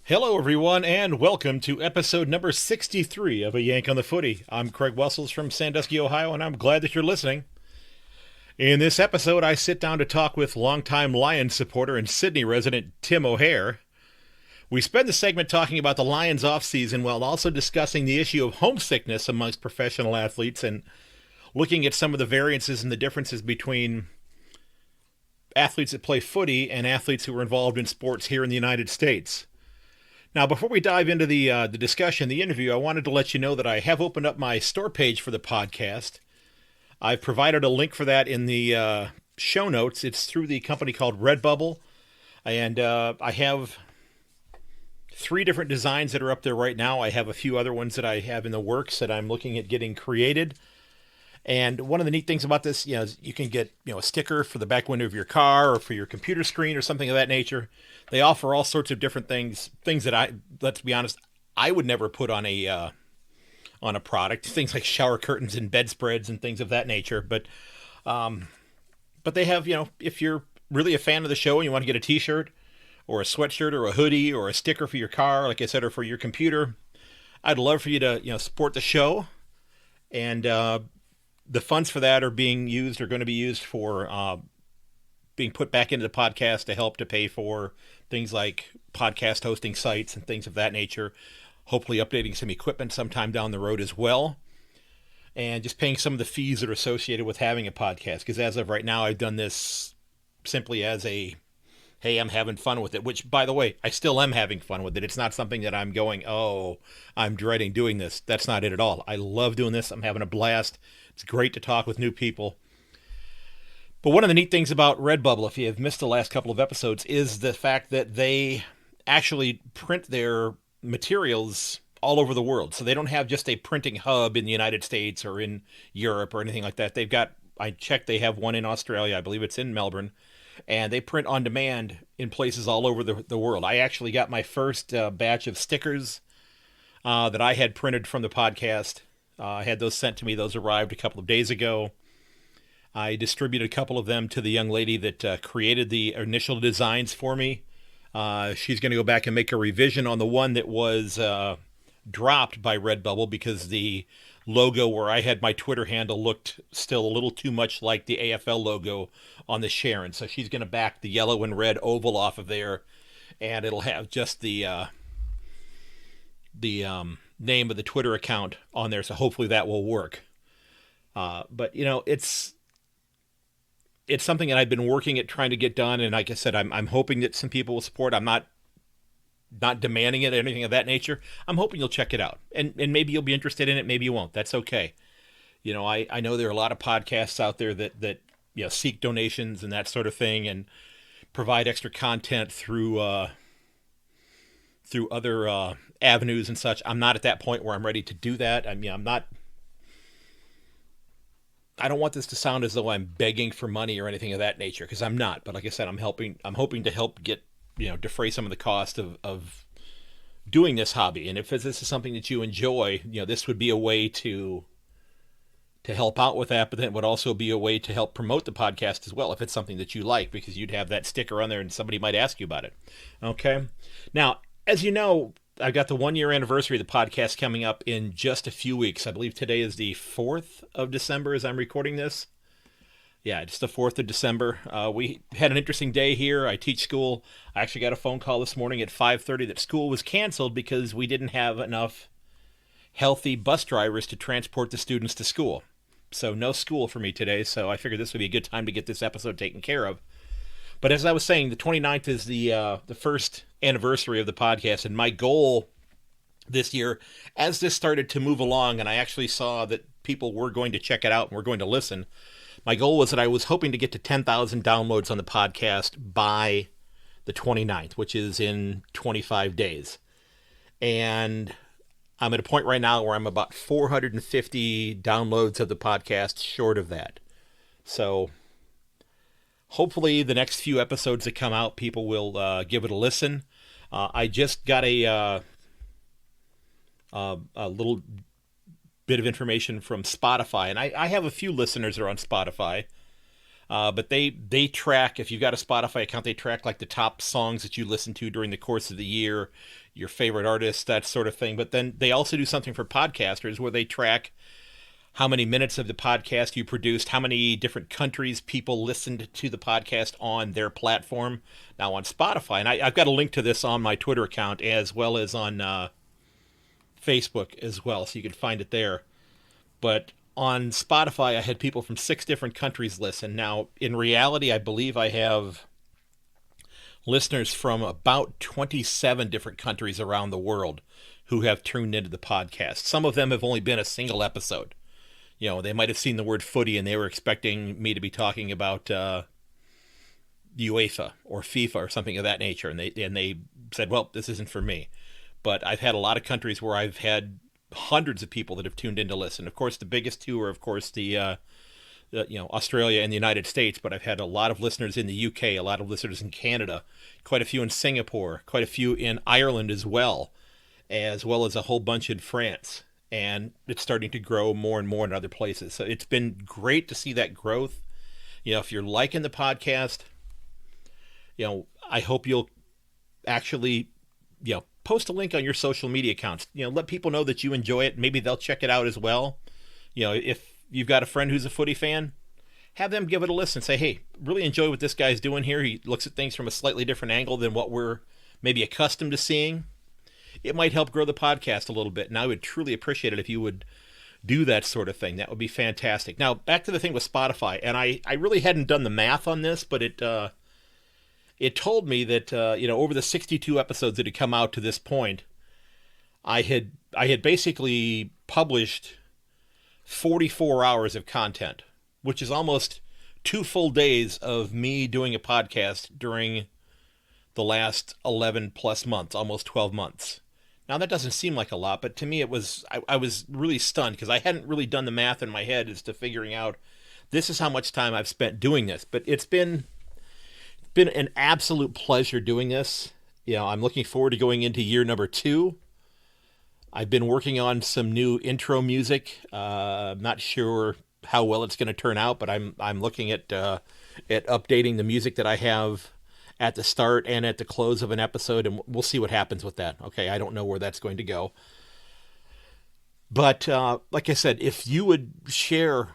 Hello, everyone, and welcome to episode number 63 of A Yank on the Footy. I'm Craig Wessels from Sandusky, Ohio, and I'm glad that you're listening. In this episode, I sit down to talk with longtime Lions supporter and Sydney resident Tim O'Hare. We spend the segment talking about the Lions offseason while also discussing the issue of homesickness amongst professional athletes and looking at some of the variances and the differences between athletes that play footy and athletes who are involved in sports here in the United States. Now, before we dive into the discussion, the interview, I wanted to let you know that I have opened up my store page for the podcast. I've provided a link for that in the show notes. It's through the company called Redbubble, and I have 3 different designs that are up there right now. I have a few other ones that I have in the works that I'm looking at getting created. And one of the neat things about this, is you can get, a sticker for the back window of your car or for your computer screen or something of that nature. They offer all sorts of different things that let's be honest, I would never put on a product. Things like shower curtains and bedspreads and things of that nature. But they have, if you're really a fan of the show and you want to get a T-shirt or a sweatshirt or a hoodie or a sticker for your car, like I said, or for your computer, I'd love for you to, support the show. And the funds for that are going to be used for being put back into the podcast to help to pay for things like podcast hosting sites and things of that nature. Hopefully updating some equipment sometime down the road as well. And just paying some of the fees that are associated with having a podcast. Because as of right now, I've done this simply as hey, I'm having fun with it. Which, by the way, I still am having fun with it. It's not something that I'm going, I'm dreading doing this. That's not it at all. I love doing this. I'm having a blast. It's great to talk with new people. But one of the neat things about Redbubble, if you have missed the last couple of episodes, is the fact that they actually print their materials all over the world. So they don't have just a printing hub in the United States or in Europe or anything like that. I checked, they have one in Australia. I believe it's in Melbourne. And they print on demand in places all over the world. I actually got my first batch of stickers that I had printed from the podcast. I had those sent to me. Those arrived a couple of days ago. I distributed a couple of them to the young lady that created the initial designs for me. She's going to go back and make a revision on the one that was dropped by Redbubble because the logo where I had my Twitter handle looked still a little too much like the AFL logo on the Sharon. So she's going to back the yellow and red oval off of there, and it'll have just the name of the Twitter account on there. So hopefully that will work. But it's something that I've been working at trying to get done, and like I said, I'm hoping that some people will support. I'm not demanding it or anything of that nature. I'm hoping you'll check it out, and maybe you'll be interested in it. Maybe you won't. That's okay. I know there are a lot of podcasts out there that seek donations and that sort of thing, and provide extra content through other avenues and such. I'm not at that point where I'm ready to do that. I mean, I don't want this to sound as though I'm begging for money or anything of that nature, because I'm not. But like I said, I'm hoping to help get, defray some of the cost of doing this hobby. And if this is something that you enjoy, this would be a way to help out with that, but then it would also be a way to help promote the podcast as well, if it's something that you like, because you'd have that sticker on there and somebody might ask you about it. Okay. Now, as you know, I've got the 1-year anniversary of the podcast coming up in just a few weeks. I believe today is the 4th of December as I'm recording this. Yeah, it's the 4th of December. We had an interesting day here. I teach school. I actually got a phone call this morning at 5:30 that school was canceled because we didn't have enough healthy bus drivers to transport the students to school. So no school for me today, so I figured this would be a good time to get this episode taken care of. But as I was saying, the 29th is the first anniversary of the podcast, and my goal this year, as this started to move along, and I actually saw that people were going to check it out and were going to listen, my goal was that I was hoping to get to 10,000 downloads on the podcast by the 29th, which is in 25 days. And I'm at a point right now where I'm about 450 downloads of the podcast short of that. So hopefully the next few episodes that come out, people will give it a listen. I just got a little bit of information from Spotify, and I have a few listeners that are on Spotify. But they track, if you've got a Spotify account, they track like the top songs that you listen to during the course of the year, your favorite artists, that sort of thing. But then they also do something for podcasters where they track how many minutes of the podcast you produced, how many different countries people listened to the podcast on their platform. Now on Spotify, and I've got a link to this on my Twitter account as well as on Facebook as well, so you can find it there. But on Spotify, I had people from 6 different countries listen. Now, in reality, I believe I have listeners from about 27 different countries around the world who have tuned into the podcast. Some of them have only been a single episode. You know, they might have seen the word footy and they were expecting me to be talking about UEFA or FIFA or something of that nature. And they said, well, this isn't for me. But I've had a lot of countries where I've had hundreds of people that have tuned in to listen. Of course, the biggest two are, of course, the Australia and the United States. But I've had a lot of listeners in the UK, a lot of listeners in Canada, quite a few in Singapore, quite a few in Ireland as well as a whole bunch in France. And it's starting to grow more and more in other places. So it's been great to see that growth. You know, if you're liking the podcast, you know, I hope you'll actually, you know, post a link on your social media accounts. You know, let people know that you enjoy it. Maybe they'll check it out as well. You know, if you've got a friend who's a footy fan, have them give it a listen. Say, hey, really enjoy what this guy's doing here. He looks at things from a slightly different angle than what we're maybe accustomed to seeing. It might help grow the podcast a little bit, and I would truly appreciate it if you would do that sort of thing. That would be fantastic. Now, back to the thing with Spotify, and I really hadn't done the math on this, but it told me that over the 62 episodes that had come out to this point, I had basically published 44 hours of content, which is almost 2 full days of me doing a podcast during the last 11 plus months, almost 12 months. Now, that doesn't seem like a lot, but to me it was, I was really stunned because I hadn't really done the math in my head as to figuring out this is how much time I've spent doing this. But it's been an absolute pleasure doing this. You know, I'm looking forward to going into year number 2. I've been working on some new intro music. I'm not sure how well it's going to turn out, but I'm looking at updating the music that I have at the start and at the close of an episode, and we'll see what happens with that. Okay, I don't know where that's going to go. But like I said, if you would share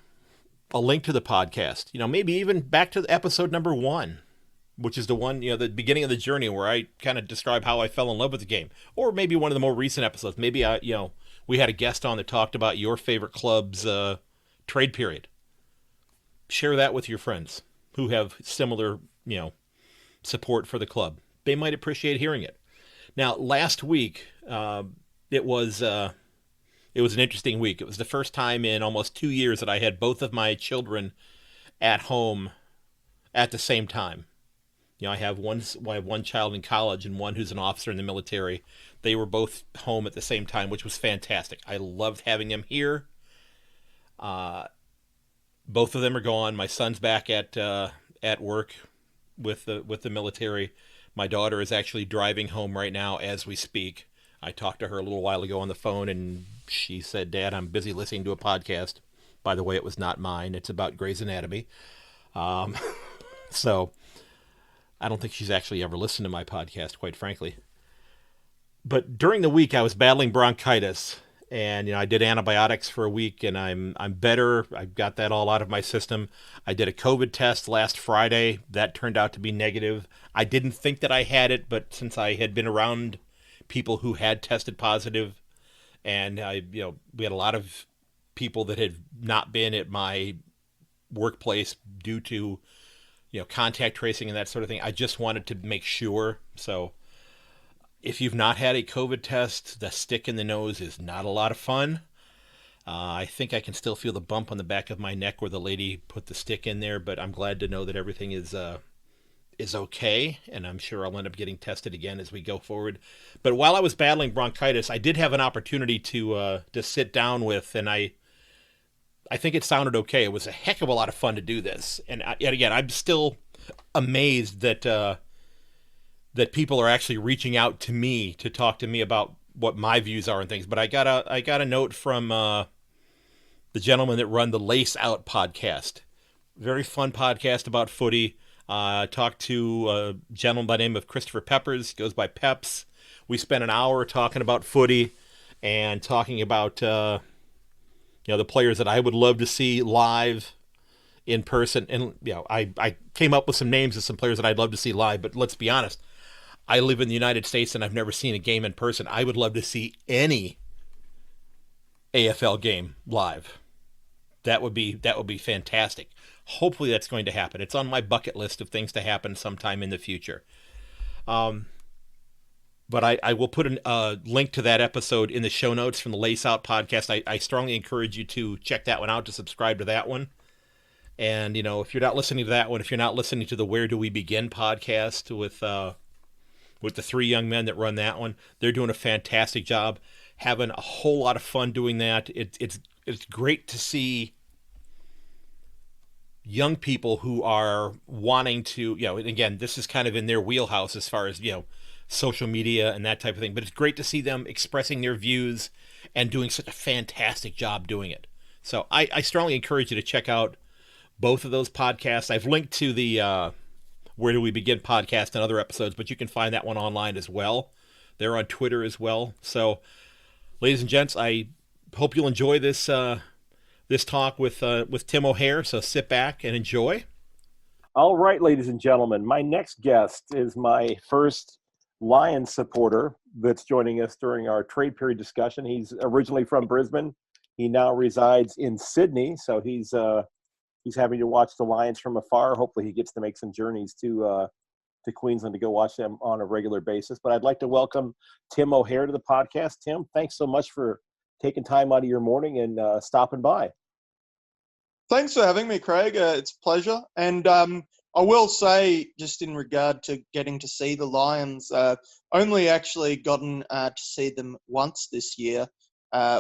a link to the podcast, you know, maybe even back to episode number 1, which is the one, you know, the beginning of the journey where I kind of describe how I fell in love with the game. Or maybe one of the more recent episodes. Maybe, we had a guest on that talked about your favorite club's trade period. Share that with your friends who have similar, support for the club. They might appreciate hearing it. Now, last week, it was an interesting week. It was the first time in almost 2 years that I had both of my children at home at the same time. You know, I have one child in college and one who's an officer in the military. They were both home at the same time, which was fantastic. I loved having them here. Both of them are gone. My son's back at work with the military. My daughter is actually driving home right now as we speak. I talked to her a little while ago on the phone, and she said, "Dad, I'm busy listening to a podcast." By the way, it was not mine. It's about Grey's Anatomy. So I don't think she's actually ever listened to my podcast, quite frankly. But during the week, I was battling bronchitis, and I did antibiotics for a week, and I'm better. I got that all out of my system. I did a COVID test last Friday. That turned out to be negative. I didn't think that I had it, but since I had been around people who had tested positive, and we had a lot of people that had not been at my workplace due to contact tracing and that sort of thing. I just wanted to make sure. So if you've not had a COVID test, the stick in the nose is not a lot of fun. I think I can still feel the bump on the back of my neck where the lady put the stick in there, but I'm glad to know that everything is okay, and I'm sure I'll end up getting tested again as we go forward. But while I was battling bronchitis, I did have an opportunity to sit down with, and I think it sounded okay. It was a heck of a lot of fun to do this. And yet again, I'm still amazed that people are actually reaching out to me to talk to me about what my views are and things. But I got a note from the gentleman that run the Lace Out podcast. Very fun podcast about footy. Talked to a gentleman by the name of Christopher Peppers, goes by Peps. We spent an hour talking about footy and talking about the players that I would love to see live in person. And I came up with some names of some players that I'd love to see live. But let's be honest, I live in the United States and I've never seen a game in person. I would love to see any AFL game live. That would be fantastic. Hopefully that's going to happen. It's on my bucket list of things to happen sometime in the future. But I will put a link to that episode in the show notes from the Lace Out podcast. I strongly encourage you to check that one out, to subscribe to that one. And, if you're not listening to that one, if you're not listening to the Where Do We Begin podcast with the three young men that run that one, they're doing a fantastic job, having a whole lot of fun doing that. It's great to see young people who are wanting to, and again, this is kind of in their wheelhouse as far as, social media and that type of thing, but it's great to see them expressing their views and doing such a fantastic job doing it. So I strongly encourage you to check out both of those podcasts. I've linked to the Where Do We Begin podcast and other episodes, but you can find that one online as well. They're on Twitter as well. So, ladies and gents, I hope you'll enjoy this this talk with Tim O'Hare. So sit back and enjoy. All right, ladies and gentlemen, my next guest is my first Lions supporter that's joining us during our trade period discussion. He's originally from Brisbane. He now resides in Sydney, so he's having to watch the Lions from afar. Hopefully he gets to make some journeys to Queensland to go watch them on a regular basis. But I'd like to welcome Tim O'Hare to the podcast. Tim, thanks so much for taking time out of your morning and stopping by. Thanks for having me, Craig. It's a pleasure. And I will say, just in regard to getting to see the Lions, only actually gotten to see them once this year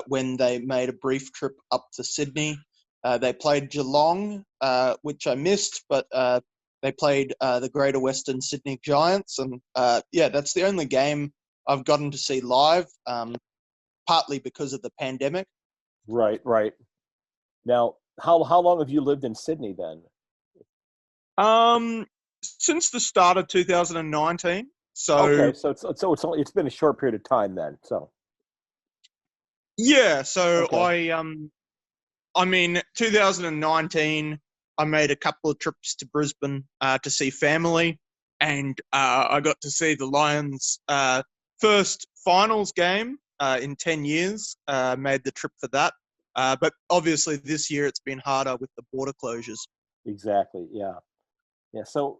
when they made a brief trip up to Sydney. They played Geelong, which I missed, but they played the Greater Western Sydney Giants. And that's the only game I've gotten to see live, partly because of the pandemic. Right. Now, how long have you lived in Sydney then? Since the start of 2019. So okay, so it's been a short period of time then. So yeah, so okay. I mean, 2019, I made a couple of trips to Brisbane to see family, and I got to see the Lions' first finals game in 10 years. Made the trip for that. But obviously this year it's been harder with the border closures. Exactly, yeah. So,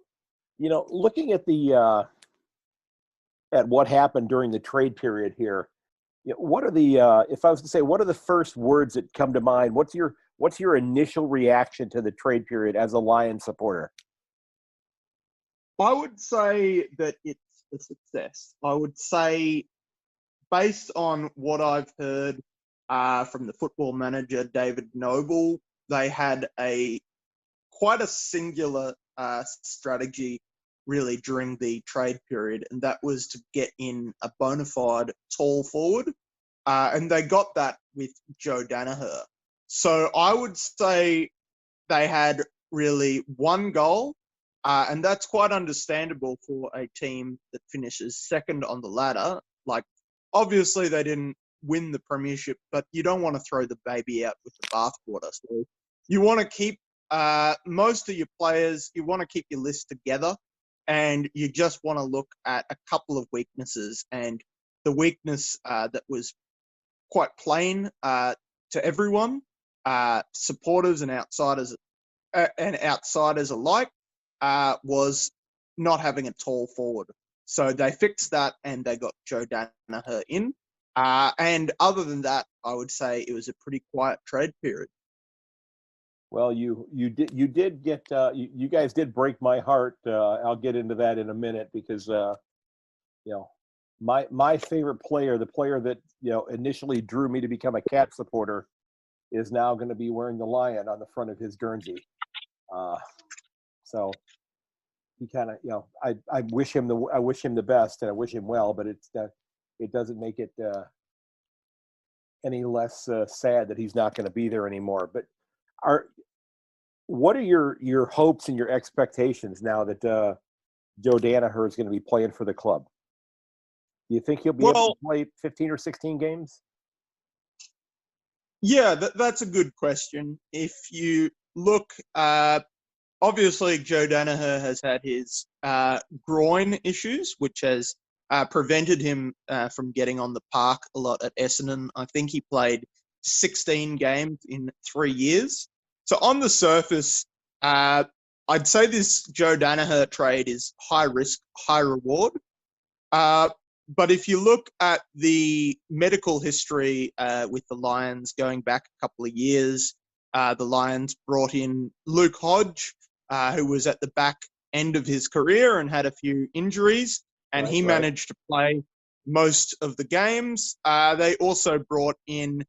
looking at the at what happened during the trade period here, what are the if I was to say, what are the first words that come to mind? What's your initial reaction to the trade period as a Lions supporter? I would say that it's a success. I would say, based on what I've heard from the football manager, David Noble, they had quite a singular strategy really during the trade period, and that was to get in a bona fide tall forward, and they got that with Joe Danaher. So I would say they had really one goal, and that's quite understandable for a team that finishes second on the ladder. Like, obviously they didn't win the premiership, but you don't want to throw the baby out with the bathwater. So you want to keep most of your players, you want to keep your list together, and you just want to look at a couple of weaknesses. And the weakness that was quite plain to everyone, supporters and outsiders alike, was not having a tall forward. So they fixed that, and they got Joe Danaher in. And other than that, I would say it was a pretty quiet trade period. Well, you did get you guys did break my heart. I'll get into that in a minute because my favorite player, the player that initially drew me to become a Cat supporter, is now going to be wearing the lion on the front of his Guernsey. So he kind of I wish him the best, and I wish him well, but it doesn't make it any less sad that he's not going to be there anymore. But What are your hopes and your expectations now that Joe Danaher is going to be playing for the club? Do you think he'll be able Well, to play 15 or 16 games? yeah, that's a good question. If you look, obviously Joe Danaher has had his groin issues, which has prevented him from getting on the park a lot at Essendon. I think he played 16 games in 3 years. So on the surface, I'd say this Joe Danaher trade is high risk, high reward. But if you look at the medical history with the Lions going back a couple of years, the Lions brought in Luke Hodge, who was at the back end of his career and had a few injuries, and he managed to play most of the games. They also brought in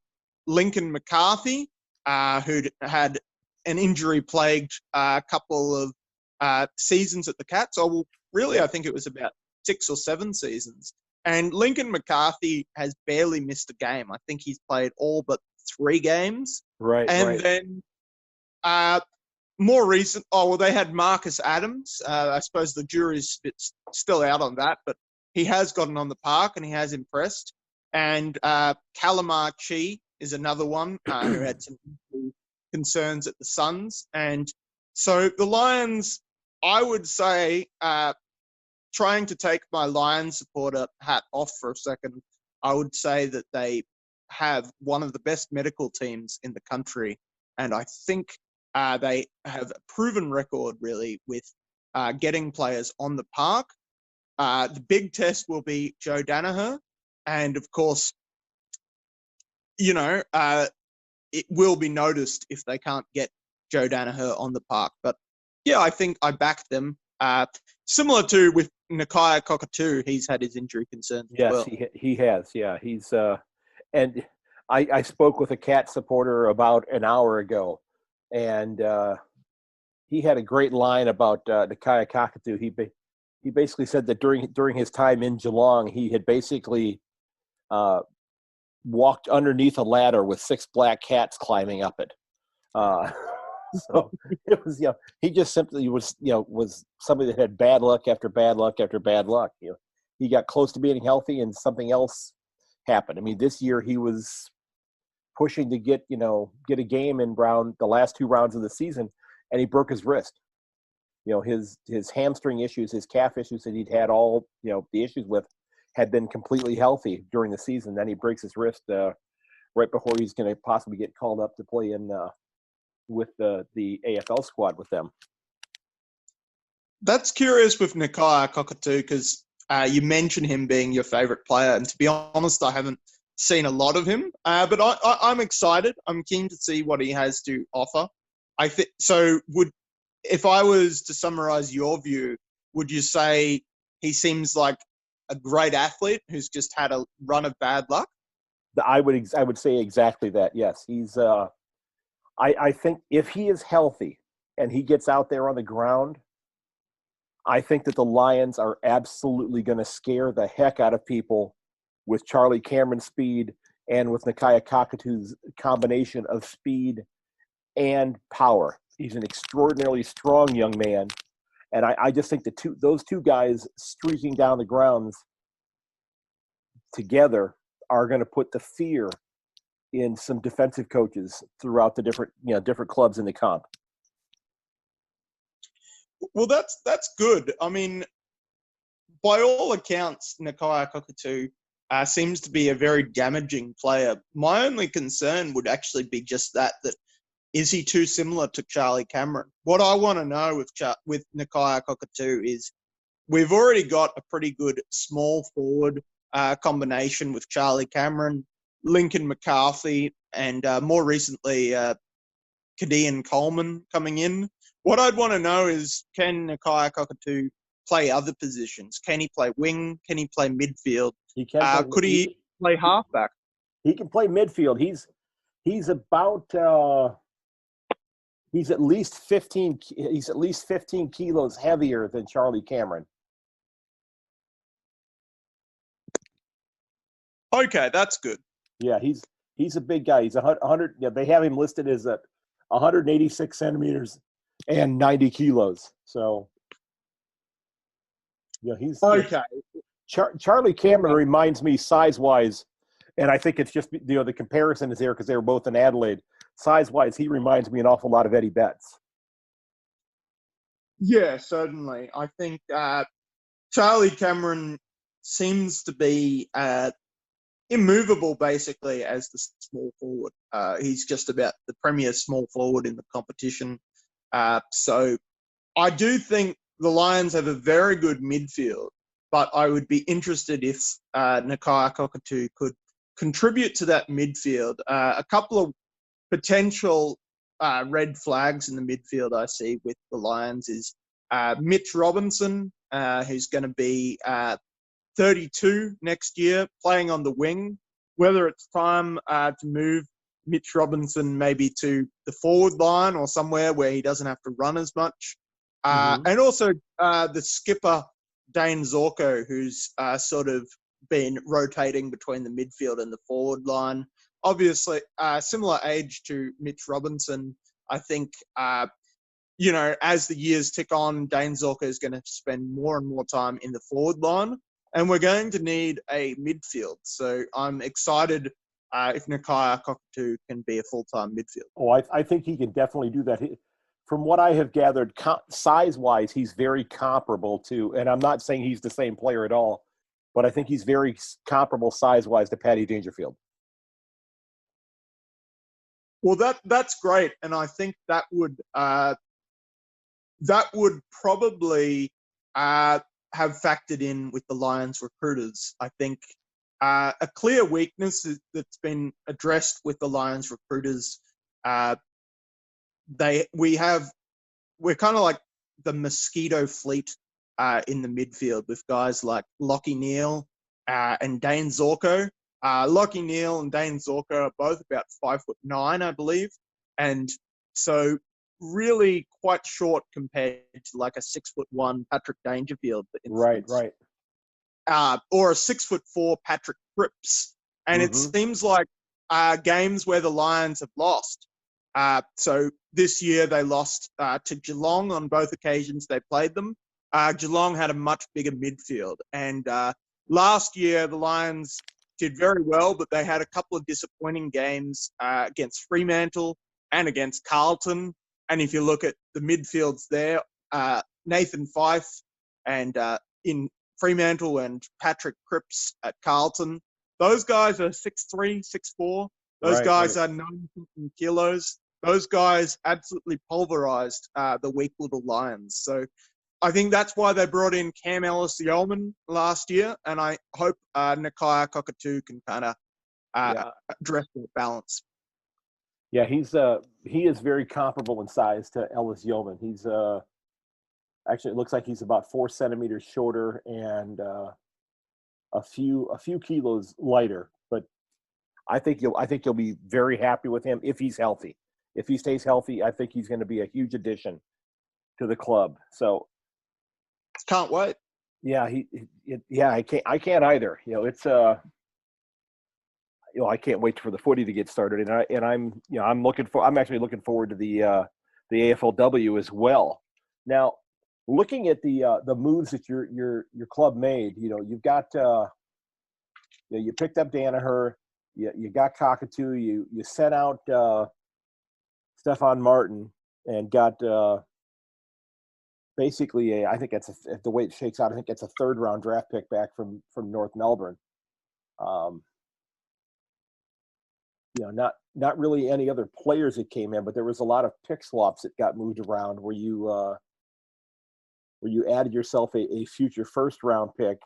Lincoln McCarthy, who'd had an injury-plagued couple of seasons at the Cats. Oh, well, I think it was about 6 or 7 seasons. And Lincoln McCarthy has barely missed a game. I think he's played all but 3 games. Then more recent, they had Marcus Adams. I suppose the jury's still out on that, but he has gotten on the park and he has impressed. And Calamar Chi is another one who had some concerns at the Suns. And so the Lions, I would say, trying to take my Lions supporter hat off for a second, I would say that they have one of the best medical teams in the country. And I think they have a proven record, really, with getting players on the park. The big test will be Joe Danaher. And, of course, it will be noticed if they can't get Joe Danaher on the park. But, yeah, I think I back them. Similar to with Nakia Cockatoo, he's had his injury concerns as well. Yes, he has. Yeah, he's and I spoke with a Cat supporter about an hour ago, and he had a great line about Nakia Cockatoo. He basically said that during his time in Geelong, he had basically walked underneath a ladder with 6 black cats climbing up it. So it was, he just simply was somebody that had bad luck after bad luck after bad luck. He got close to being healthy and something else happened. I mean, this year he was pushing to get a game in the last 2 rounds of the season, and he broke his wrist. His hamstring issues, his calf issues that he'd had all, the issues with had been completely healthy during the season. Then he breaks his wrist right before he's going to possibly get called up to play in with the AFL squad with them. That's curious with Nakia Cockatoo because you mentioned him being your favourite player, and to be honest, I haven't seen a lot of him. But I'm excited. I'm keen to see what he has to offer. I think so. If I was to summarise your view, would you say he seems like a great athlete who's just had a run of bad luck? I would say exactly that. Yes, he's. I think if he is healthy and he gets out there on the ground, I think that the Lions are absolutely going to scare the heck out of people with Charlie Cameron's speed and with Nakia Cockatoo's combination of speed and power. He's an extraordinarily strong young man. And I just think those two guys streaking down the grounds together are going to put the fear in some defensive coaches throughout the different clubs in the comp. Well, that's good. I mean, by all accounts, Nakia Cockatoo seems to be a very damaging player. My only concern would actually be just that is he too similar to Charlie Cameron? What I want to know with Nakia Cockatoo is we've already got a pretty good small forward combination with Charlie Cameron, Lincoln McCarthy, and more recently, Kadean Coleman coming in. What I'd want to know is, can Nakia Cockatoo play other positions? Can he play wing? Can he play midfield? Could he play halfback? He can play midfield. He's about he's at least 15 kilos heavier than Charlie Cameron. Okay, that's good. Yeah, he's a big guy. He's 100. Yeah, they have him listed as 186 centimeters and 90 kilos. So, he's Okay. Charlie Cameron reminds me size-wise, and I think it's just the comparison is there because they were both in Adelaide. Size-wise, he reminds me an awful lot of Eddie Betts. Yeah, certainly. I think Charlie Cameron seems to be immovable, basically, as the small forward. He's just about the premier small forward in the competition. So I do think the Lions have a very good midfield, but I would be interested if Nakia Cockatoo could contribute to that midfield. A couple of potential red flags in the midfield I see with the Lions is Mitch Robinson, who's going to be 32 next year, playing on the wing. Whether it's time to move Mitch Robinson maybe to the forward line or somewhere where he doesn't have to run as much. And also the skipper, Dane Zorko, who's sort of been rotating between the midfield and the forward line. Obviously, similar age to Mitch Robinson. I think, as the years tick on, Dane Zorko is going to spend more and more time in the forward line, and we're going to need a midfield. So I'm excited if Nakia Cockatoo can be a full-time midfield. Oh, I think he can definitely do that. From what I have gathered, size-wise, he's very comparable to, and I'm not saying he's the same player at all, but I think he's very comparable size-wise to Paddy Dangerfield. Well, that's great, and I think that would probably have factored in with the Lions recruiters. I think a clear weakness that's been addressed with the Lions recruiters. We're kind of like the mosquito fleet in the midfield with guys like Lachie Neale and Dane Zorko. Lachie Neale and Dane Zorko are both about 5'9", I believe, and so really quite short compared to like a 6'1" Patrick Dangerfield, for instance. Right. Or a 6'4" Patrick Cripps. And it seems like games where the Lions have lost. So this year they lost to Geelong on both occasions they played them. Geelong had a much bigger midfield. And last year the Lions did very well, but they had a couple of disappointing games against Fremantle and against Carlton. And if you look at the midfields there, Nathan Fife and in Fremantle and Patrick Cripps at Carlton, those guys are 6'3", 6'4". Those guys are 90 kilos. Those guys absolutely pulverized the weak little Lions. So I think that's why they brought in Cam Ellis-Yeoman last year, and I hope Nakia Cockatoo can kind of address that balance. Yeah, he is very comparable in size to Ellis-Yeoman. He's actually, it looks like he's about 4 centimeters shorter and a few kilos lighter. But I think you'll be very happy with him if he's healthy. If he stays healthy, I think he's going to be a huge addition to the club. So can't wait. Yeah, I can't either. It's I can't wait for the footy to get started, and I'm actually looking forward to the AFLW as well. Now, looking at the moves that your club made, you've got you picked up Danaher, you got Cockatoo, you sent out Stefan Martin and got basically I think that's the way it shakes out. I think it's a 3rd round draft pick back from North Melbourne. Not really any other players that came in, but there was a lot of pick swaps that got moved around where you added yourself a future 1st round pick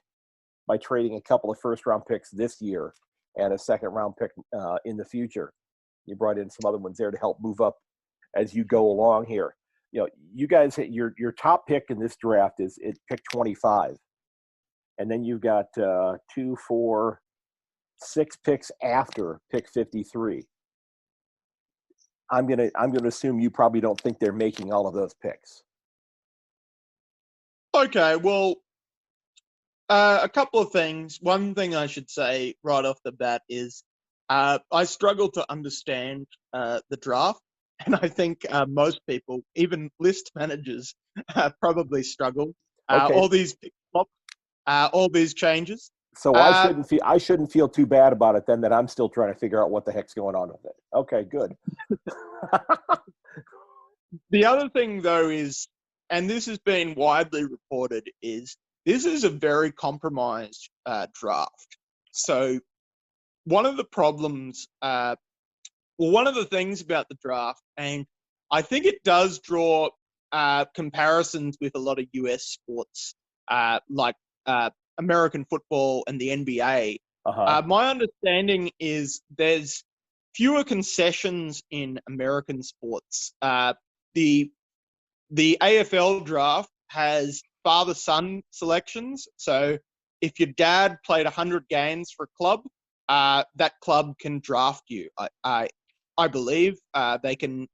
by trading a couple of 1st round picks this year and a 2nd round pick in the future. You brought in some other ones there to help move up as you go along here. You guys, your top pick in this draft is pick 25, and then you've got 2, 4, 6 picks after pick 53. I'm gonna assume you probably don't think they're making all of those picks. Okay, well, a couple of things. One thing I should say right off the bat is I struggle to understand the draft, And I think most people, even list managers, probably struggle. Okay. All these pick flop, all these changes. So I shouldn't feel too bad about it then, that I'm still trying to figure out what the heck's going on with it. Okay, good. The other thing, though, is, and this has been widely reported, is this is a very compromised draft. So one of the problems, one of the things about the draft, and I think it does draw comparisons with a lot of US sports, like American football and the NBA. My understanding is there's fewer concessions in American sports. The AFL draft has father-son selections. So if your dad played 100 games for a club, that club can draft you. I believe they can.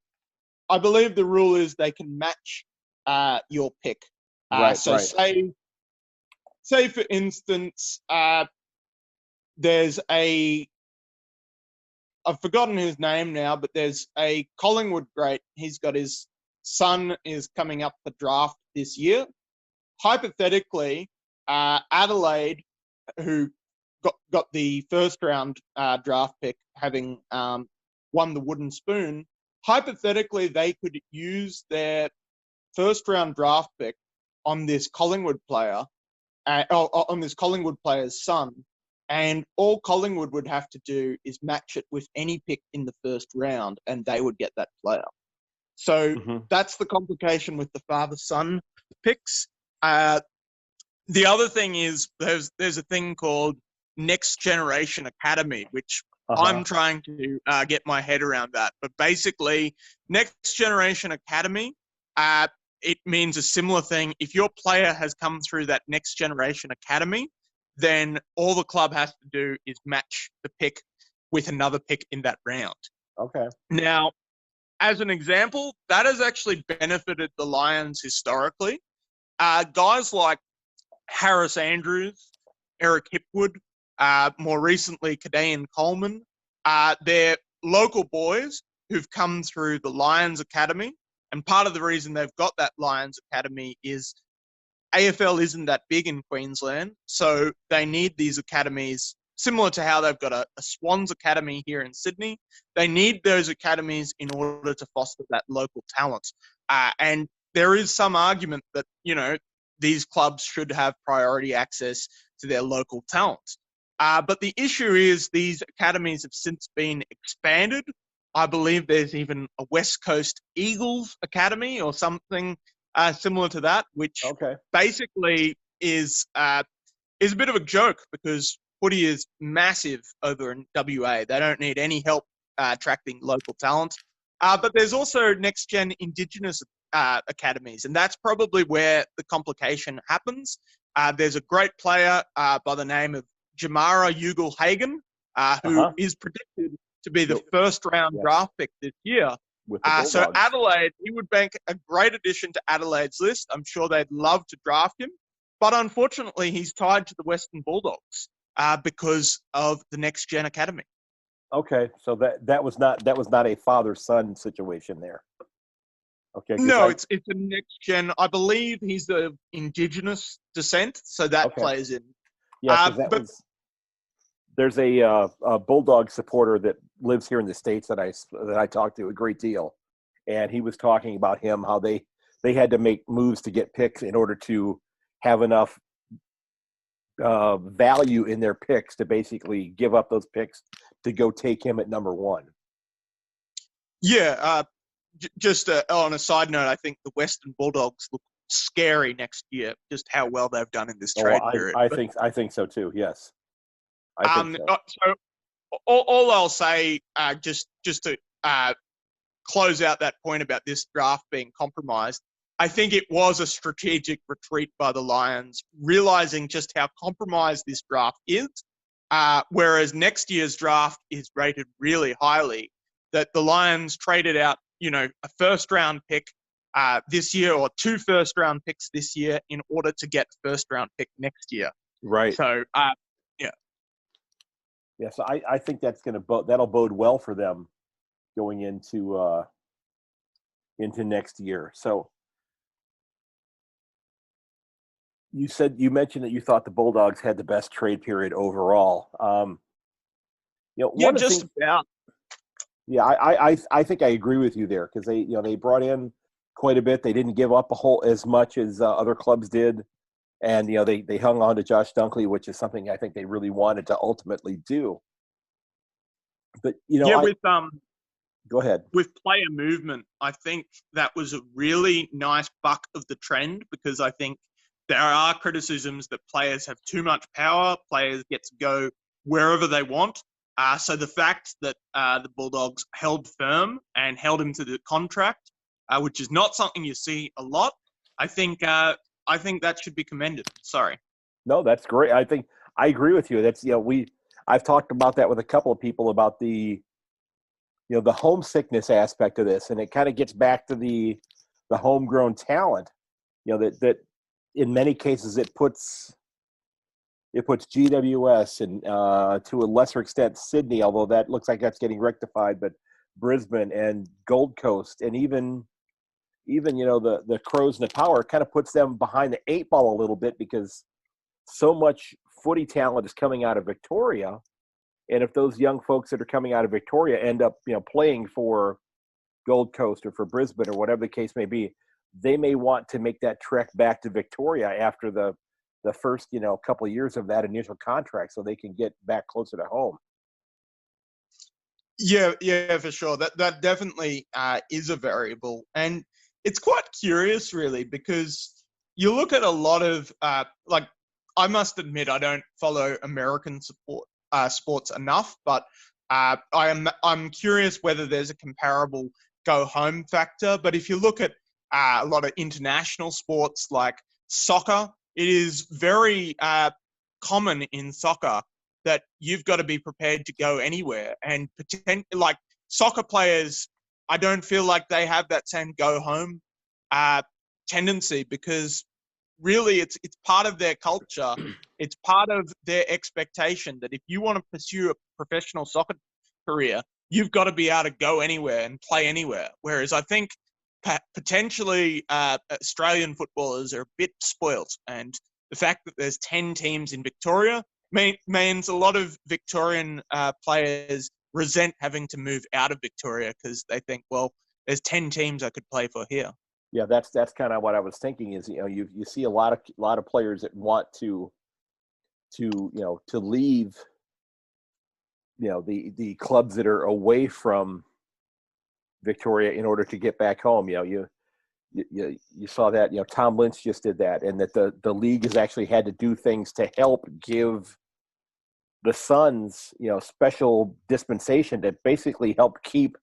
I believe the rule is they can match your pick. So right. Say for instance, there's I've forgotten his name now, but there's a Collingwood great. He's got his son is coming up for draft this year. Hypothetically, Adelaide, who got the first round draft pick, having won the wooden spoon, hypothetically they could use their first round draft pick on this Collingwood player, on this Collingwood player's son, and all Collingwood would have to do is match it with any pick in the first round, and they would get that player. So that's the complication with the father-son picks. The other thing is there's a thing called Next Generation Academy, which I'm trying to get my head around that. But basically, Next Generation Academy, it means a similar thing. If your player has come through that Next Generation Academy, then all the club has to do is match the pick with another pick in that round. Okay. Now, as an example, that has actually benefited the Lions historically. Guys like Harris Andrews, Eric Hipwood, more recently Kadayan Coleman, they're local boys who've come through the Lions Academy. And part of the reason they've got that Lions Academy is AFL isn't that big in Queensland, so they need these academies, similar to how they've got a Swans Academy here in Sydney. They need those academies in order to foster that local talent. And there is some argument that, these clubs should have priority access to their local talent. But the issue is these academies have since been expanded. I believe there's even a West Coast Eagles Academy or something similar to that, which basically is a bit of a joke because footy is massive over in WA. They don't need any help attracting local talent. But there's also next-gen Indigenous academies, and that's probably where the complication happens. There's a great player by the name of Jamara Ugle-Hagan, who is predicted to be the first-round draft pick this year. So Adelaide, he would make a great addition to Adelaide's list. I'm sure they'd love to draft him. But unfortunately, he's tied to the Western Bulldogs because of the Next Gen Academy. Okay, so that was not a father-son situation there. Okay. No, it's a Next Gen. I believe he's of Indigenous descent, so that plays in. Yeah, there's a Bulldog supporter that lives here in the States that I talk to a great deal, and he was talking about how they had to make moves to get picks in order to have enough value in their picks to basically give up those picks to go take him at number one. Yeah, just on a side note, I think the Western Bulldogs look scary next year, just how well they've done in this trade period. I think so too, yes. I think so. So all I'll say, just to close out that point about this draft being compromised, I think it was a strategic retreat by the Lions, realizing just how compromised this draft is, whereas next year's draft is rated really highly, that the Lions traded out, a first-round pick this year or 2 first-round picks this year in order to get a first-round pick next year. Right. So, Yeah, so I think that'll bode well for them going into into next year. So you mentioned that you thought the Bulldogs had the best trade period overall. Yeah, One of the just things. about. Yeah, I think I agree with you there, because they brought in quite a bit. They didn't give up as much as other clubs did, and they hung on to Josh Dunkley, which is something I think they really wanted to ultimately do. But Yeah, go ahead. with player movement, I think that was a really nice buck of the trend, because I think there are criticisms that players have too much power, players get to go wherever they want. So the fact that the Bulldogs held firm and held him to the contract, which is not something you see a lot, I think that should be commended. Sorry. No, that's great. I think I agree with you. That's I've talked about that with a couple of people about the the homesickness aspect of this, and it kind of gets back to the homegrown talent. That in many cases it puts GWS and to a lesser extent Sydney, although that looks like that's getting rectified, but Brisbane and Gold Coast, and even the Crows and the Power, kind of puts them behind the eight ball a little bit, because so much footy talent is coming out of Victoria. And if those young folks that are coming out of Victoria end up playing for Gold Coast or for Brisbane or whatever the case may be, they may want to make that trek back to Victoria after the first couple of years of that initial contract, so they can get back closer to home. Yeah, for sure. That definitely is a variable, and it's quite curious, really, because you look at a lot of like, I must admit I don't follow American sports enough, but I'm curious whether there's a comparable go home factor. But if you look at a lot of international sports like soccer, it is very common in soccer that you've got to be prepared to go anywhere. And like soccer players, I don't feel like they have that same go home tendency, because really it's part of their culture. It's part of their expectation that if you want to pursue a professional soccer career, you've got to be able to go anywhere and play anywhere. Whereas I think potentially Australian footballers are a bit spoilt, and the fact that there's 10 teams in Victoria means a lot of Victorian players resent having to move out of Victoria, because they think, well, there's 10 teams I could play for here. Yeah, that's kind of what I was thinking. Is you see a lot of players that want to leave the clubs that are away from Victoria in order to get back home. You saw that Tom Lynch just did that, and that the league has actually had to do things to help give the Suns special dispensation to basically help keep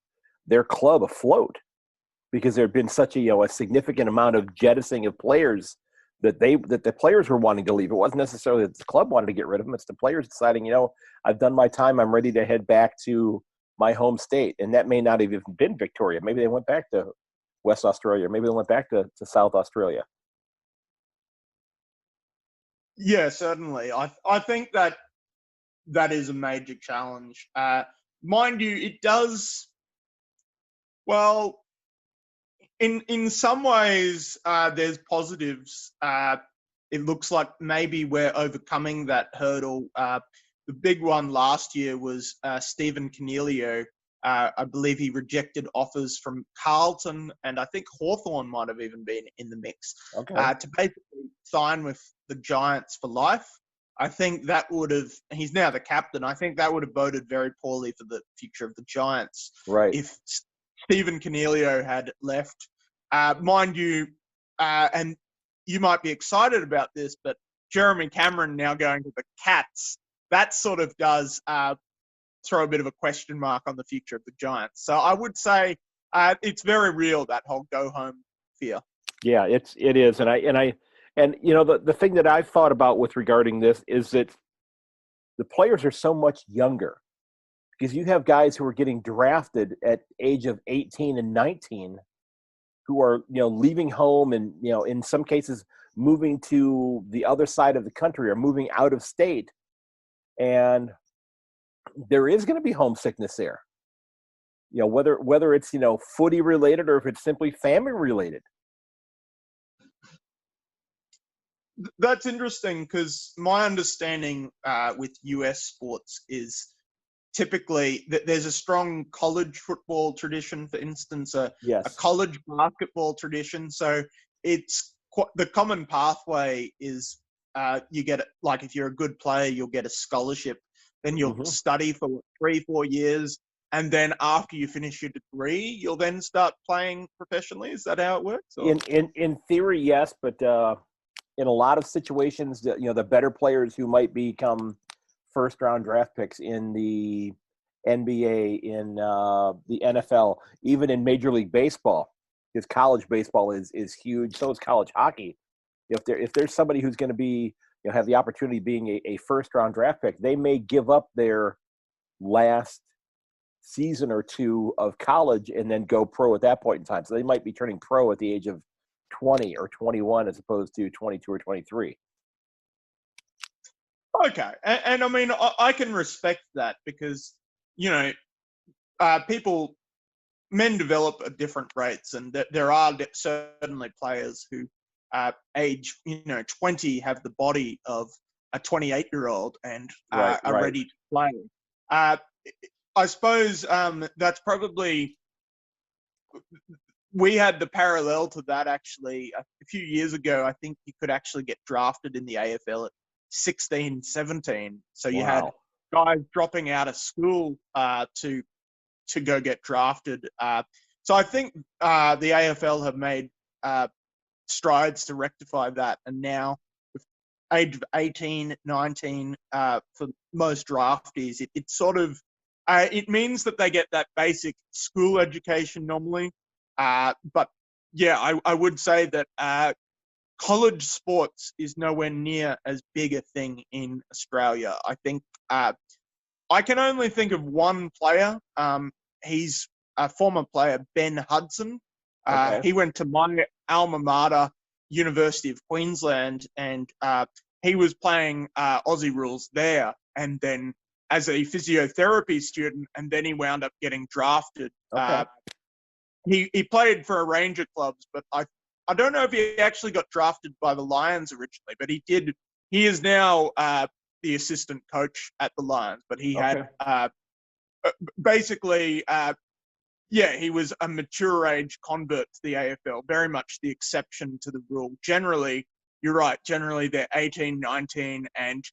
their club afloat, because there had been such a significant amount of jettisoning of players that the players were wanting to leave. It wasn't necessarily that the club wanted to get rid of them. It's the players deciding, I've done my time. I'm ready to head back to my home state. And that may not have even been Victoria. Maybe they went back to West Australia. Maybe they went back to South Australia. Yeah, certainly. I think that is a major challenge. Mind you, it does, well, in some ways, there's positives. It looks like maybe we're overcoming that hurdle. The big one last year was Stephen Cornelio. I believe he rejected offers from Carlton, and I think Hawthorn might have even been in the mix, to basically sign with the Giants for life. I think that would have, he's now the captain, I think that would have boded very poorly for the future of the Giants. Right. If Stephen Cornelio had left. Mind you, and you might be excited about this, but Jeremy Cameron now going to the Cats, that sort of does throw a bit of a question mark on the future of the Giants. So I would say it's very real, that whole go home fear. Yeah, it is. And the thing that I've thought about with regarding this is that the players are so much younger, because you have guys who are getting drafted at age of 18 and 19 who are, leaving home and, in some cases moving to the other side of the country or moving out of state. And there is going to be homesickness there. whether it's footy related or if it's simply family related. That's interesting because my understanding with US sports is typically that there's a strong college football tradition, for instance, a college basketball tradition. So it's the common pathway is you get, like, if you're a good player, you'll get a scholarship. Then you'll study for 3-4 years. And then after you finish your degree, you'll then start playing professionally. Is that how it works? Or? In theory, yes, but in a lot of situations, the better players who might become first-round draft picks in the NBA, in the NFL, even in Major League Baseball, because college baseball is huge. So is college hockey. If there's somebody who's going to be have the opportunity of being a first-round draft pick, they may give up their last season or two of college and then go pro at that point in time. So they might be turning pro at the age of 20 or 21 as opposed to 22 or 23. Okay. And I mean, I can respect that because, men develop at different rates, and there are certainly players who age, 20 have the body of a 28-year-old and are ready to play. I suppose that's probably, we had the parallel to that actually a few years ago. I think you could actually get drafted in the AFL at 16, 17. So you had guys dropping out of school to go get drafted. So I think the AFL have made strides to rectify that. And now with age of 18, 19 for most draftees, it sort of, it means that they get that basic school education normally. But yeah, I would say that college sports is nowhere near as big a thing in Australia. I think I can only think of one player. He's a former player, Ben Hudson. He went to my alma mater, University of Queensland, and he was playing Aussie rules there, and then as a physiotherapy student, and then he wound up getting drafted. He played for a range of clubs, but I don't know if he actually got drafted by the Lions originally, but he did. He is now the assistant coach at the Lions, but he had basically, he was a mature age convert to the AFL, very much the exception to the rule. Generally, you're right, generally they're 18, 19, and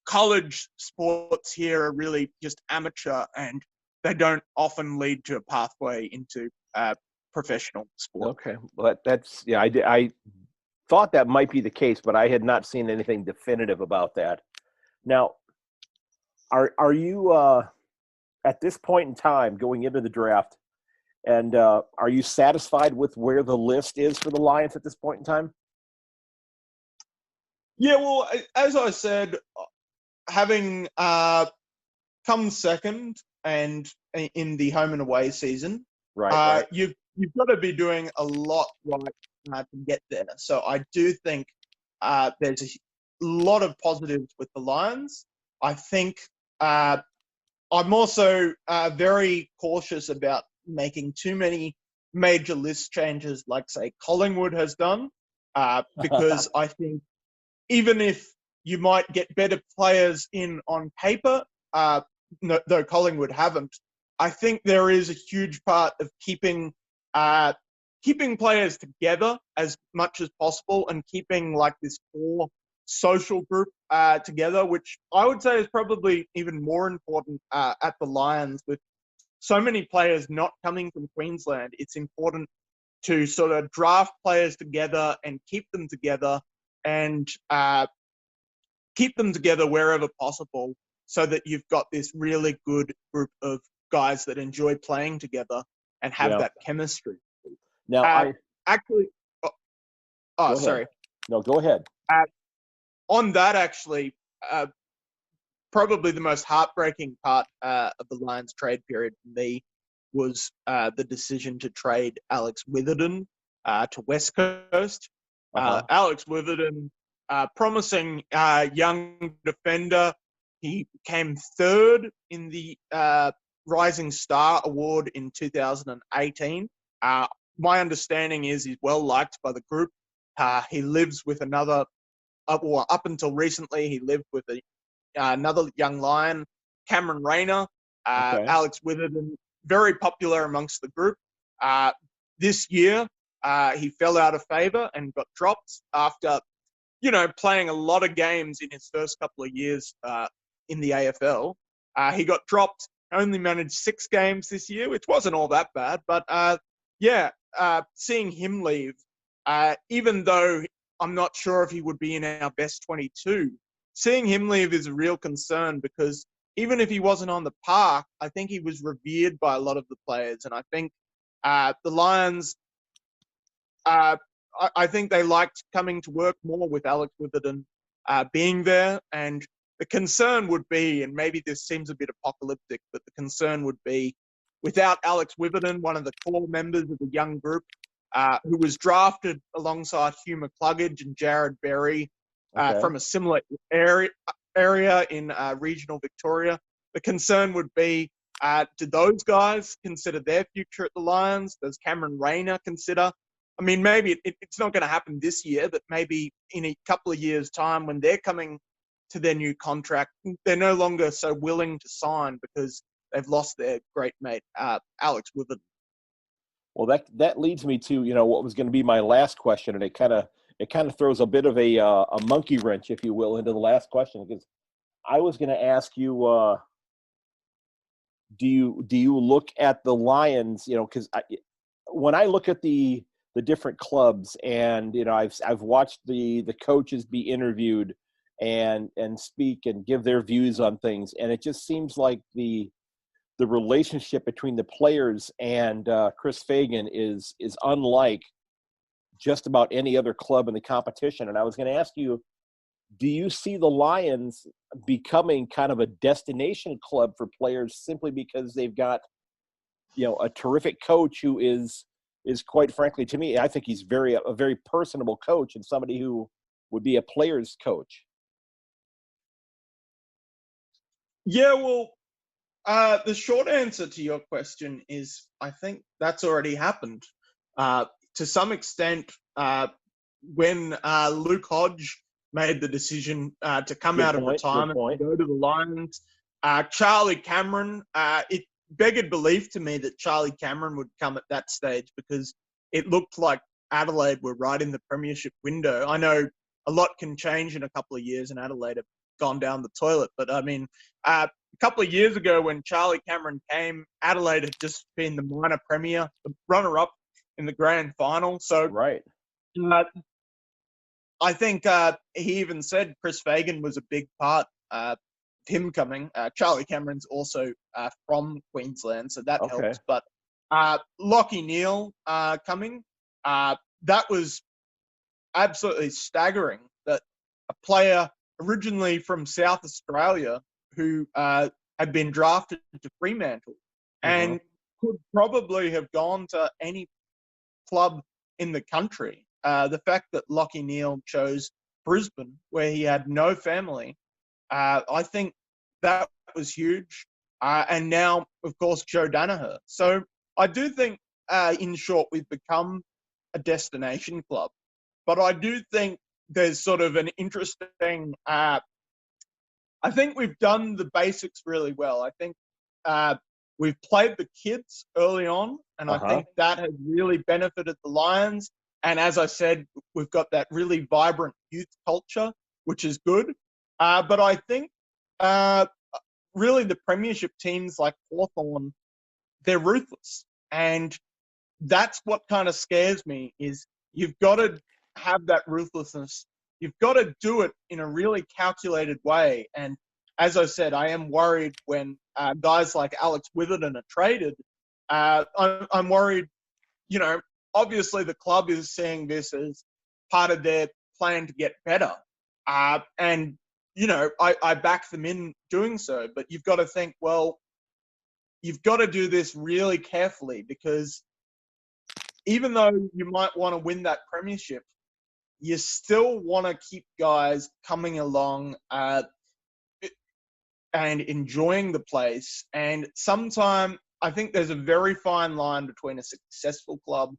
college sports here are really just amateur, and they don't often lead to a pathway into professional sport. Okay, well that's I thought that might be the case, but I had not seen anything definitive about that. Now, are you at this point in time going into the draft, and are you satisfied with where the list is for the Lions at this point in time? Yeah, well, as I said, having come second and in the home and away season, you've got to be doing a lot right to get there. So I do think there's a lot of positives with the Lions. I think I'm also very cautious about making too many major list changes like, say, Collingwood has done, because I think even if you might get better players in on paper, though Collingwood haven't, I think there is a huge part of keeping players together as much as possible and keeping like this core social group together, which I would say is probably even more important at the Lions. With so many players not coming from Queensland, it's important to sort of draft players together and keep them together, and keep them together wherever possible, so that you've got this really good group of guys that enjoy playing together and have that chemistry. Now, sorry. No, go ahead. On that, actually, probably the most heartbreaking part of the Lions trade period for me was the decision to trade Alex Witherden to West Coast. Alex Witherden, promising young defender. He came third in the Rising Star Award in 2018. My understanding is he's well liked by the group. He lives with another, up until recently, he lived with another young Lion, Cameron Rayner, Okay. Alex Witherden, very popular amongst the group. This year, he fell out of favour and got dropped after, playing a lot of games in his first couple of years in the AFL. He got dropped, only managed 6 games this year, which wasn't all that bad. But seeing him leave, even though I'm not sure if he would be in our best 22, seeing him leave is a real concern, because even if he wasn't on the park, I think he was revered by a lot of the players. And I think the Lions, I think they liked coming to work more with Alex Witherden being there. And the concern would be, and maybe this seems a bit apocalyptic, but the concern would be, without Alex Witherden, one of the core members of the young group, who was drafted alongside Hugh McCluggage and Jared Berry from a similar area in regional Victoria. The concern would be, do those guys consider their future at the Lions? Does Cameron Rayner consider? I mean, maybe it's not going to happen this year, but maybe in a couple of years' time, when they're coming to their new contract, they're no longer so willing to sign because they've lost their great mate, Alex Witherden. Well, that leads me to what was going to be my last question, and it kind of throws a bit of a monkey wrench, if you will, into the last question, because I was going to ask you, do you look at the Lions? Because when I look at the different clubs, and I've watched the coaches be interviewed and speak and give their views on things, and it just seems like the relationship between the players and Chris Fagan is unlike just about any other club in the competition. And I was going to ask you, do you see the Lions becoming kind of a destination club for players simply because they've got a terrific coach who is quite frankly, to me, I think he's a very personable coach and somebody who would be a player's coach? Yeah, well, the short answer to your question is, I think that's already happened. To some extent, when Luke Hodge made the decision to come out of retirement and go to the Lions, Charlie Cameron, it begged belief to me that Charlie Cameron would come at that stage, because it looked like Adelaide were right in the premiership window. I know a lot can change in a couple of years, and Adelaide have gone down the toilet. But I mean, a couple of years ago when Charlie Cameron came, Adelaide had just been the minor premier, the runner-up in the grand final. So right. I think he even said Chris Fagan was a big part of him coming. Charlie Cameron's also from Queensland, so that helps. But Lachie Neale coming, that was absolutely staggering, that a player originally from South Australia who had been drafted to Fremantle and could probably have gone to any club in the country. The fact that Lachie Neale chose Brisbane, where he had no family, I think that was huge. And now, of course, Joe Danaher. So I do think, in short, we've become a destination club. But I do think there's sort of an interesting I think we've done the basics really well. I think we've played the kids early on, and I think that has really benefited the Lions. And as I said, we've got that really vibrant youth culture, which is good. But I think really the premiership teams like Hawthorn, they're ruthless. And that's what kind of scares me, is you've got to have that ruthlessness. You've got to do it in a really calculated way. And as I said, I am worried when guys like Alex Witherden are traded. I'm worried, obviously the club is seeing this as part of their plan to get better. And, I back them in doing so. But you've got to think, well, you've got to do this really carefully, because even though you might want to win that premiership, you still want to keep guys coming along. and enjoying the place. And sometimes I think there's a very fine line between a successful club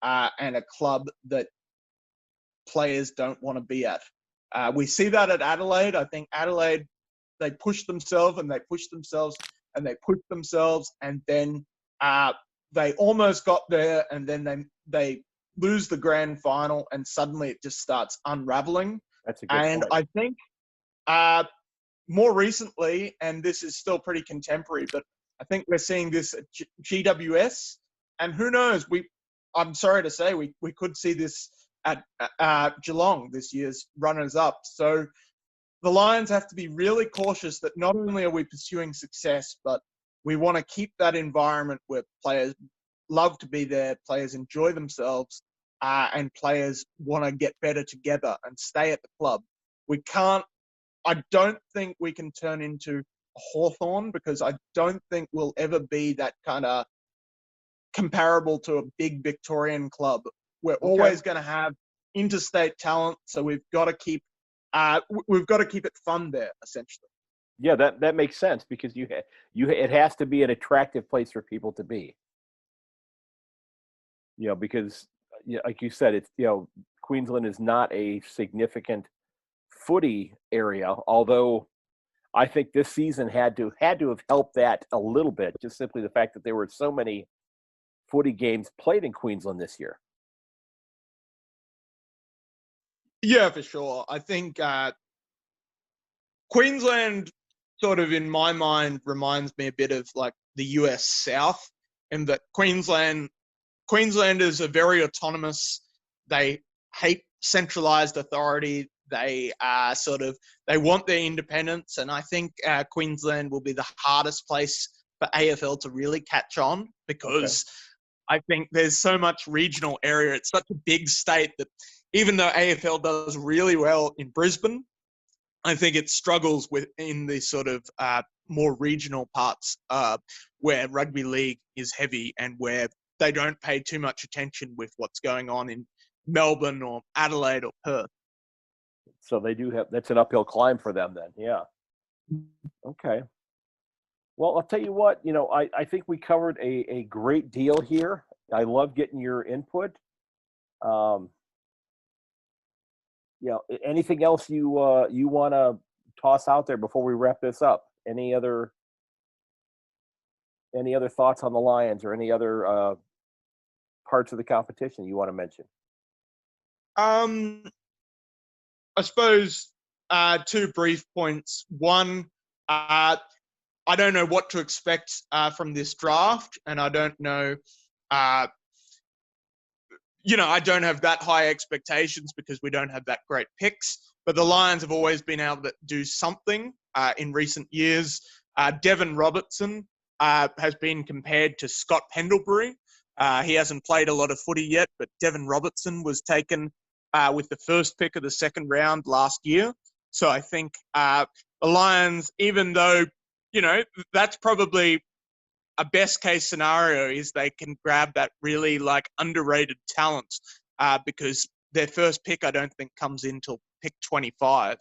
and a club that players don't want to be at. We see that at Adelaide. I think Adelaide, they push themselves and they push themselves and they push themselves, and then they almost got there, and then they lose the grand final, and suddenly it just starts unraveling. That's a good And point. I think more recently, and this is still pretty contemporary, but I think we're seeing this at GWS, and who knows? I'm sorry to say, we could see this at Geelong, this year's runners-up. So the Lions have to be really cautious that not only are we pursuing success, but we want to keep that environment where players love to be there, players enjoy themselves, and players want to get better together and stay at the club. I don't think we can turn into a Hawthorn, because I don't think we'll ever be that kind of comparable to a big Victorian club. We're always going to have interstate talent, so we've got to keep it fun there, essentially. Yeah, that makes sense, because it has to be an attractive place for people to be. Because like you said, it's Queensland is not a significant footy area, although I think this season had to have helped that a little bit, just simply the fact that there were so many footy games played in Queensland this year. Yeah, for sure. I think Queensland sort of, in my mind, reminds me a bit of like the US South, in that Queenslanders are very autonomous. They hate centralized authority. They they want their independence, and I think Queensland will be the hardest place for AFL to really catch on, because I think there's so much regional area. It's such a big state that even though AFL does really well in Brisbane, I think it struggles in the sort of more regional parts where rugby league is heavy, and where they don't pay too much attention with what's going on in Melbourne or Adelaide or Perth. So that's an uphill climb for them then. Yeah. Okay. Well, I'll tell you what, I think we covered a great deal here. I love getting your input. Anything else you want to toss out there before we wrap this up? Any other thoughts on the Lions, or any other parts of the competition you want to mention? I suppose 2 brief points. One, I don't know what to expect from this draft, and I don't know, I don't have that high expectations because we don't have that great picks. But the Lions have always been able to do something in recent years. Devon Robertson has been compared to Scott Pendlebury. He hasn't played a lot of footy yet, but Devon Robertson was taken with the first pick of the second round last year. So I think the Lions, even though, that's probably a best case scenario, is they can grab that really underrated talent because their first pick, I don't think, comes in till pick 25.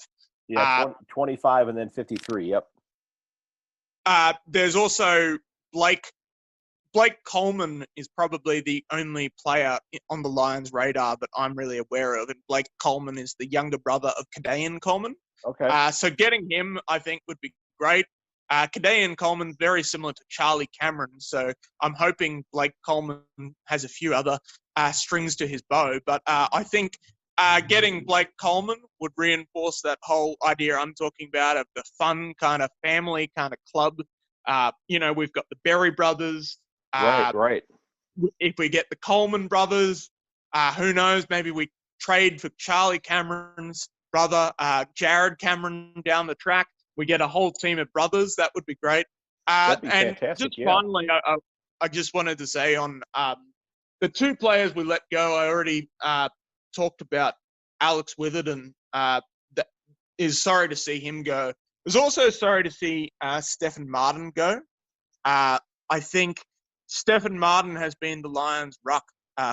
Yeah, 25 and then 53. Yep. There's also Blake Coleman is probably the only player on the Lions' radar that I'm really aware of. And Blake Coleman is the younger brother of Kadayan Coleman. Okay. So getting him, I think, would be great. Kadayan Coleman, very similar to Charlie Cameron. So I'm hoping Blake Coleman has a few other strings to his bow. But I think getting Blake Coleman would reinforce that whole idea I'm talking about of the fun kind of family kind of club. We've got the Berry brothers. Right. If we get the Coleman brothers, who knows? Maybe we trade for Charlie Cameron's brother, Jared Cameron, down the track. We get a whole team of brothers. That would be great. That'd be and fantastic, just finally, I just wanted to say on the 2 players we let go, I already talked about Alex Witherden. That is sorry to see him go. I was also sorry to see Stephen Martin go. I think Stephen Martin has been the Lions' ruck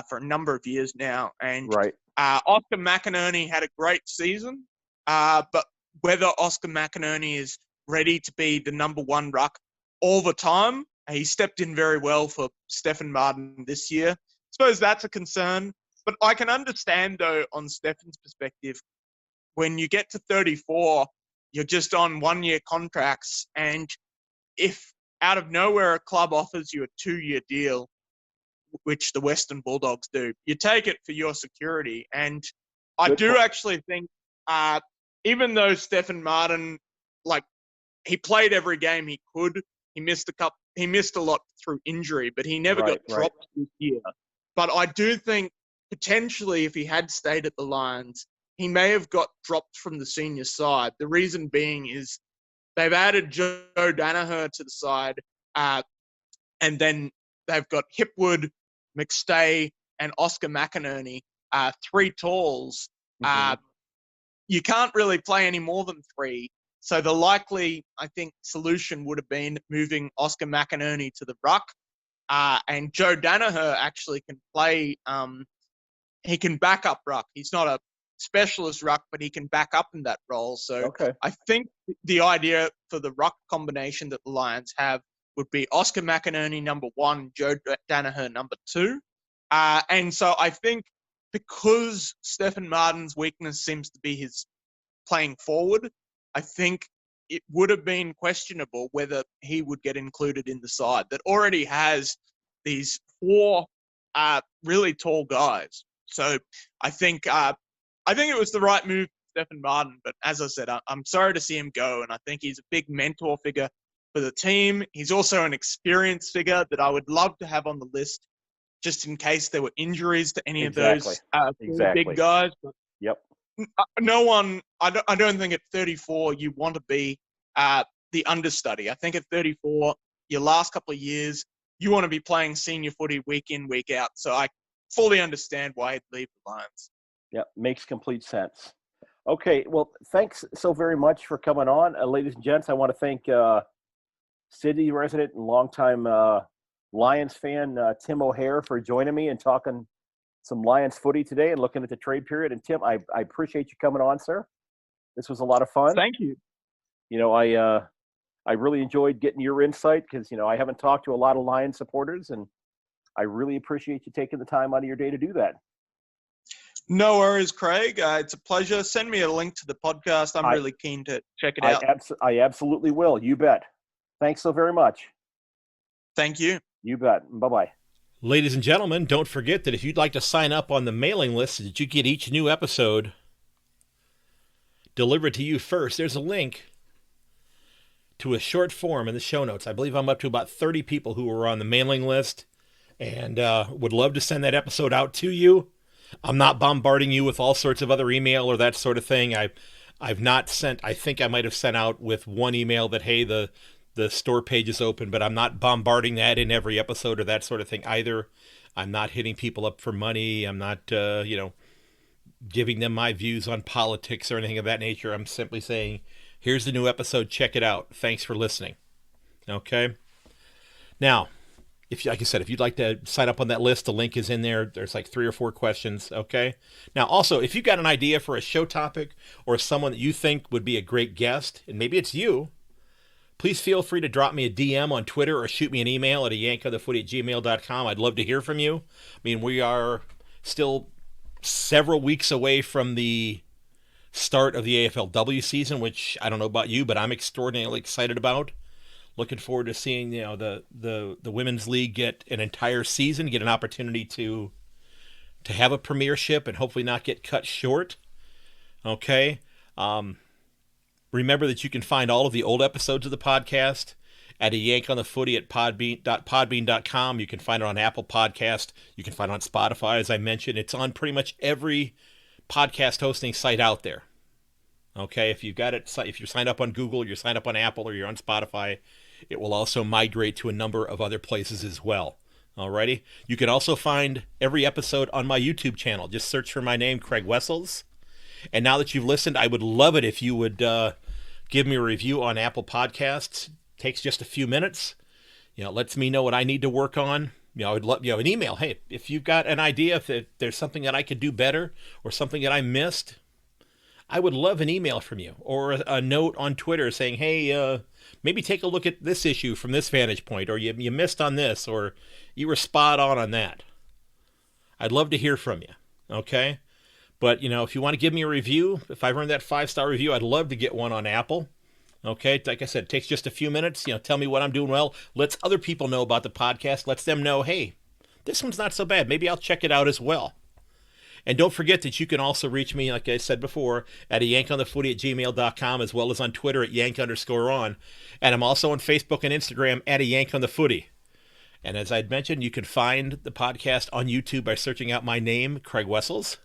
for a number of years now. And right. Oscar McInerney had a great season, but whether Oscar McInerney is ready to be the number one ruck all the time. He stepped in very well for Stefan Martin this year. I suppose that's a concern. But I can understand, though, on Stefan's perspective, when you get to 34, you're just on one-year contracts. And if out of nowhere a club offers you a 2-year deal, which the Western Bulldogs do, you take it for your security. And I do actually think, even though Stefan Martin, he played every game he could, he missed a lot through injury, but he never got dropped this year. But I do think potentially if he had stayed at the Lions, he may have got dropped from the senior side. The reason being is they've added Joe Danaher to the side, and then they've got Hipwood, McStay, and Oscar McInerney, 3 talls. You can't really play any more than 3. So the likely, I think, solution would have been moving Oscar McInerney to the ruck. And Joe Danaher actually can play, he can back up ruck. He's not a specialist ruck, but he can back up in that role. So I think the idea for the ruck combination that the Lions have would be Oscar McInerney number 1, Joe Danaher number 2. And so I think because Stefan Martin's weakness seems to be his playing forward, I think it would have been questionable whether he would get included in the side that already has these 4 really tall guys. So I think it was the right move for Stefan Martin. But as I said, I'm sorry to see him go, and I think he's a big mentor figure for the team. He's also an experienced figure that I would love to have on the list just in case there were injuries to any of those big guys. But no one, I don't think at 34 you want to be the understudy. I think at 34, your last couple of years, you want to be playing senior footy week in, week out. So I fully understand why he'd leave the Lions. Yeah, makes complete sense. Okay, well, thanks so very much for coming on. Ladies and gents, I want to thank Sydney resident and longtime Lions fan Tim O'Hare for joining me and talking some Lions footy today and looking at the trade period. And Tim, I appreciate you coming on, sir. This was a lot of fun. Thank you. You know, I really enjoyed getting your insight because, you know, I haven't talked to a lot of Lions supporters, and I really appreciate you taking the time out of your day to do that. No worries, Craig. It's a pleasure. Send me a link to the podcast. I'm really keen to check it out. I absolutely will. You bet. Thanks so very much. Thank you. You bet. Bye-bye. Ladies and gentlemen, don't forget that if you'd like to sign up on the mailing list so that you get each new episode delivered to you first, there's a link to a short form in the show notes. I believe I'm up to about 30 people who are on the mailing list and would love to send that episode out to you. I'm not bombarding you with all sorts of other email or that sort of thing. I've not sent, I think I might have sent out with one email that, hey, the store page is open, but I'm not bombarding that in every episode or that sort of thing either. I'm not hitting people up for money. I'm not, giving them my views on politics or anything of that nature. I'm simply saying, here's the new episode. Check it out. Thanks for listening. Okay. Now, like I said, if you'd like to sign up on that list, the link is in there. There's like 3 or 4 questions. Okay. Now, also, if you've got an idea for a show topic or someone that you think would be a great guest, and maybe it's you, please feel free to drop me a DM on Twitter or shoot me an email at ayankonthefooty@gmail.com. I'd love to hear from you. I mean, we are still several weeks away from the start of the AFLW season, which I don't know about you, but I'm extraordinarily excited about. Looking forward to seeing, the women's league get an entire season, get an opportunity to have a premiership and hopefully not get cut short. Okay. Remember that you can find all of the old episodes of the podcast at ayankonthefooty at podbean.com. You can find it on Apple Podcast. You can find it on Spotify, as I mentioned. It's on pretty much every podcast hosting site out there. Okay, if you've got it, if you're signed up on Google, you're signed up on Apple, or you're on Spotify, it will also migrate to a number of other places as well. Alrighty? You can also find every episode on my YouTube channel. Just search for my name, Craig Wessels. And now that you've listened, I would love it if you would give me a review on Apple Podcasts. Takes just a few minutes. Lets me know what I need to work on. I would love an email. Hey, if you've got an idea, if there's something that I could do better or something that I missed, I would love an email from you or a note on Twitter saying, hey, maybe take a look at this issue from this vantage point, or you missed on this, or you were spot on that. I'd love to hear from you, okay? But, if you want to give me a review, if I've earned that 5-star review, I'd love to get one on Apple. Okay, like I said, it takes just a few minutes. Tell me what I'm doing well. Lets other people know about the podcast. Lets them know, hey, this one's not so bad. Maybe I'll check it out as well. And don't forget that you can also reach me, like I said before, at ayankonthefooty@gmail.com, as well as on Twitter at yank_on. And I'm also on Facebook and Instagram at ayankonthefooty. And as I'd mentioned, you can find the podcast on YouTube by searching out my name, Craig Wessels.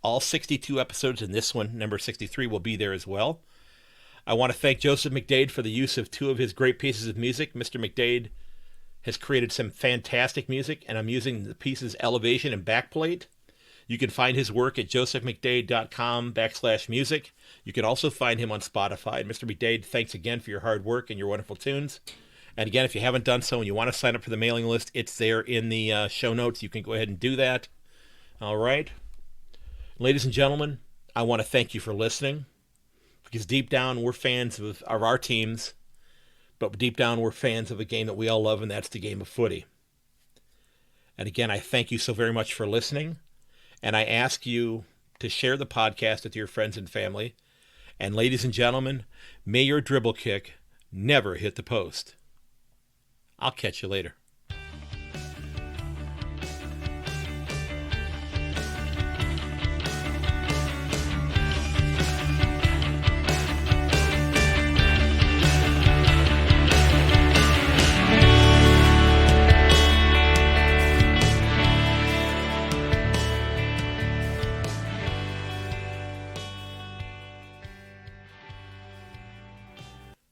All 62 episodes, and this one, number 63, will be there as well. I want to thank Joseph McDade for the use of 2 of his great pieces of music. Mr. McDade has created some fantastic music, and I'm using the pieces Elevation and Backplate. You can find his work at josephmcdade.com/music. You can also find him on Spotify. And Mr. McDade, thanks again for your hard work and your wonderful tunes. And again, if you haven't done so and you want to sign up for the mailing list, it's there in the show notes. You can go ahead and do that. All right. Ladies and gentlemen, I want to thank you for listening, because deep down we're fans of our teams, but deep down we're fans of a game that we all love, and that's the game of footy. And again, I thank you so very much for listening, and I ask you to share the podcast with your friends and family. And ladies and gentlemen, may your dribble kick never hit the post. I'll catch you later.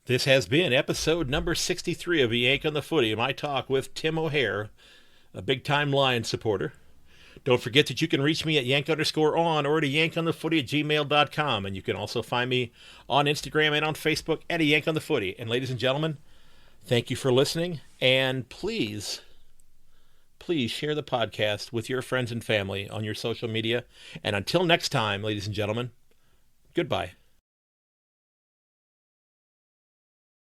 This has been episode number 63 of A Yank on the Footy, my talk with Tim O'Hare, a big-time Lions supporter. Don't forget that you can reach me at yank_on or at ayankonthefooty@gmail.com, and you can also find me on Instagram and on Facebook at A Yank on the Footy. And ladies and gentlemen, thank you for listening, and please share the podcast with your friends and family on your social media. And until next time, ladies and gentlemen, goodbye.